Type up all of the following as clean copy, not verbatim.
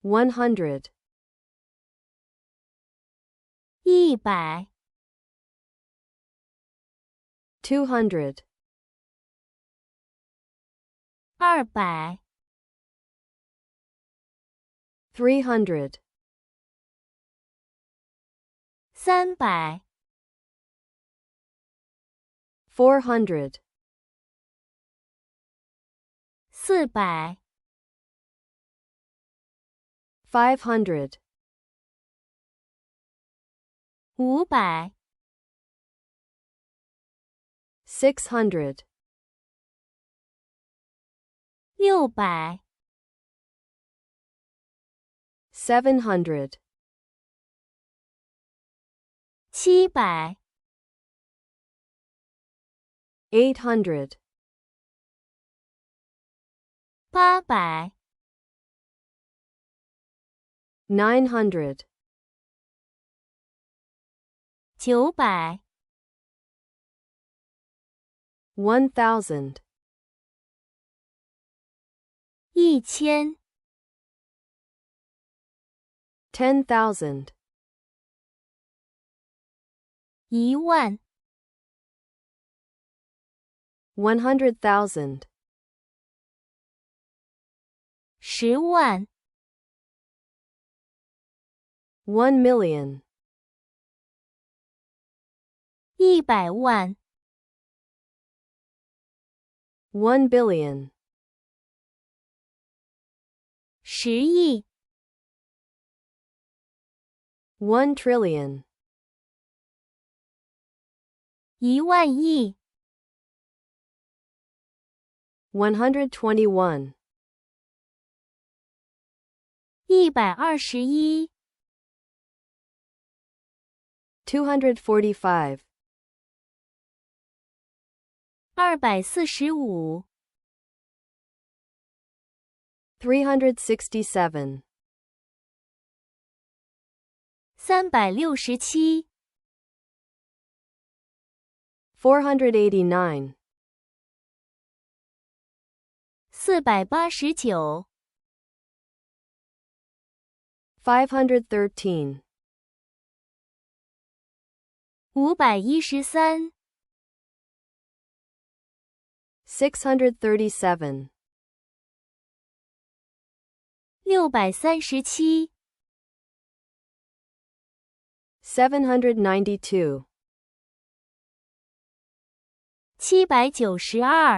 100 100 200 200 300 300 400 400 500 500 600 600 700 700 800 800 900 900 1000 1000 10,000 10000 100,000 100000 1,000,000 100万 1,000,000,000 10亿 1,000,000,000,000 10000亿 121 121 245 245 367 367 489 489 513 513 637 637 792 792 874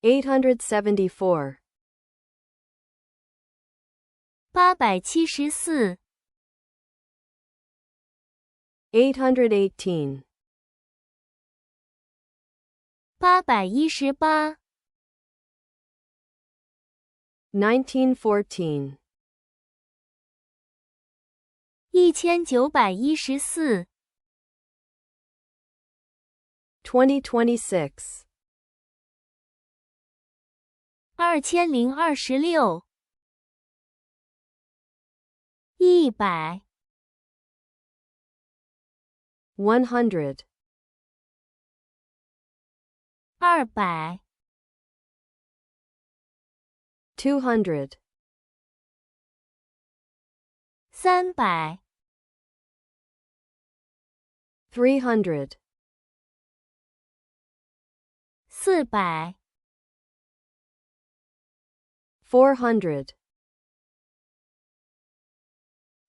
874 818 818 1914 1914 2026 2026 100 100 200 200 300 300 400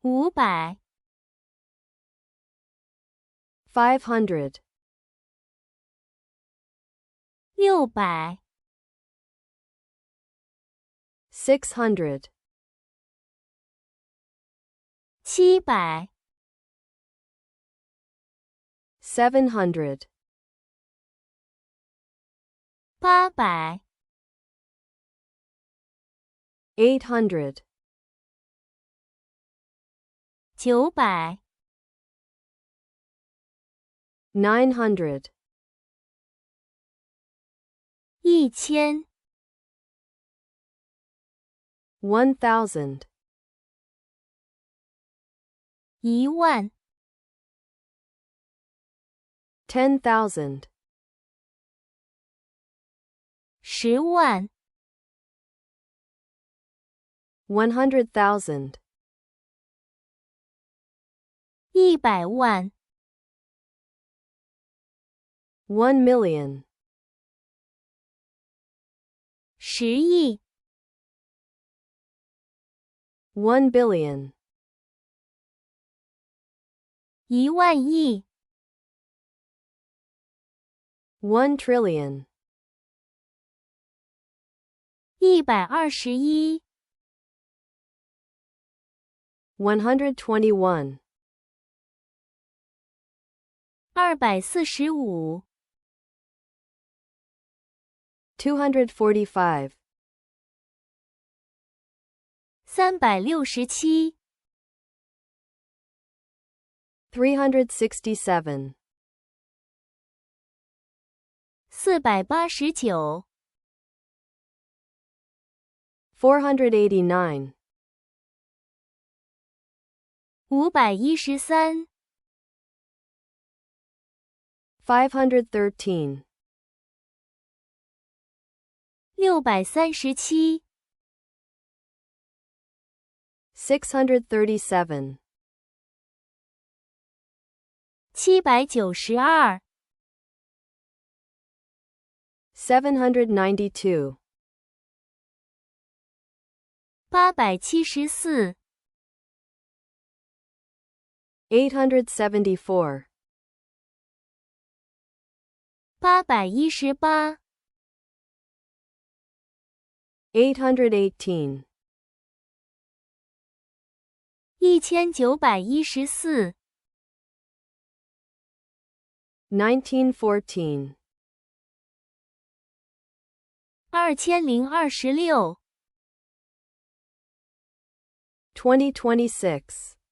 400 500 500 600 600 700 700 800 800 900 900 1000 1000 10000 10,000 10万 100,000. 100万。1,000,000. 10亿。1,000,000,000. 1,000,000,000,000。1,000,000,000,000. 121。121. 245。245. 367。367. 489。489. 513。513. 637。637. 792。792. 874。874. 818。818. 1914。1914. 2026。2026.